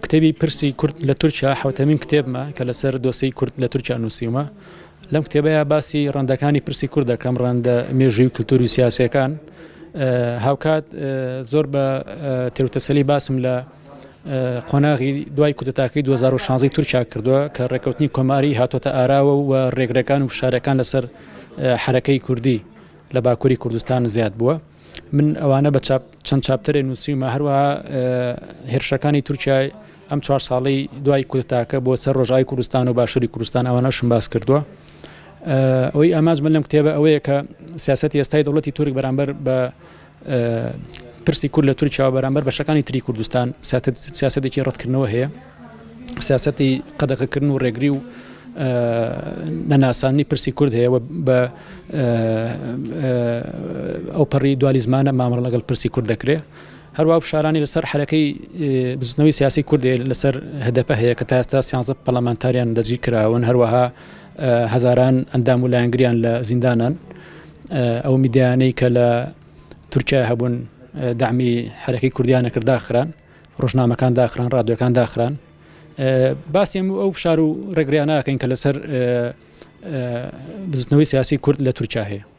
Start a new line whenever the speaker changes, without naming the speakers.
کتێبی پرسی کورد لە تورکیا حوتەمین کتێبمە کە لەسەر دۆسەی کورد لە تورکیا نووسیومە لەم کتێبەیە باسی ڕەندەکانی پرسی کوورد دەکەم ڕەندە مێژووی و کلتوری و سیاسیەکان هاوکات زۆر بە تێروتەسەلی باسم لە قۆناغی دوای کودەتاکەی 2016 تورکیا کردووە کە ڕێکەوتنی کۆماری هاتۆتە ئاراوە و ڕێگرەکان و فشارەکان لەسەر حرەکەی کوردی لە باکووری کوردستان زیاد بووە. من ئەوانە بە چەند چاپتەرێ نووسیومە هەروەها هێرشەکانی تورکیای ئەم 4 ساڵی دوای کودەتاکە بۆ سەر ڕۆژاوی کوردستان و باشووری کوردستان ئەوانەشم باس کردووە. ئەوەی ئاماز من لەم کتێبە ئەوەیە کە سیاسەتی ئێستای دەوڵەتی تورک بەرامبەر بە پرسی کورد لە تورکیا و بەرامبەر بەشەکانی تری کوردستان سیاسەتێکی ڕەتکردنەوە هەیە، سیاسەتی قەدەغەکردن و ڕێگری و نەناسانی پرسی کورد هەیە بە ئەو پەڕی دوالیزمانە مامەڵە لەگەڵ پرسی کورد دەکرێت. هەروە فشارانی لەسەر حرەکەی بزنەوەی سیاسی کوردی لەسەر هەدەفە هەیە کە تا ئێستا 13 پەرلەمانتاریان دەستگیر کراون، هەروەها هەزاران ئەندام و لایەنگریان لە زیندانان. ئەو میدیانەی کە لە تورکیا هەبوون دامی حرەکەی کوردیانە کرد داخران، ڕۆژنامەکان داخران، ڕادیۆکان داخران. باسی ئەو فشار و ڕێگریانە کەین کە لەسەر بزنەوەی سیاسی کورد لە تورکیا هەیە.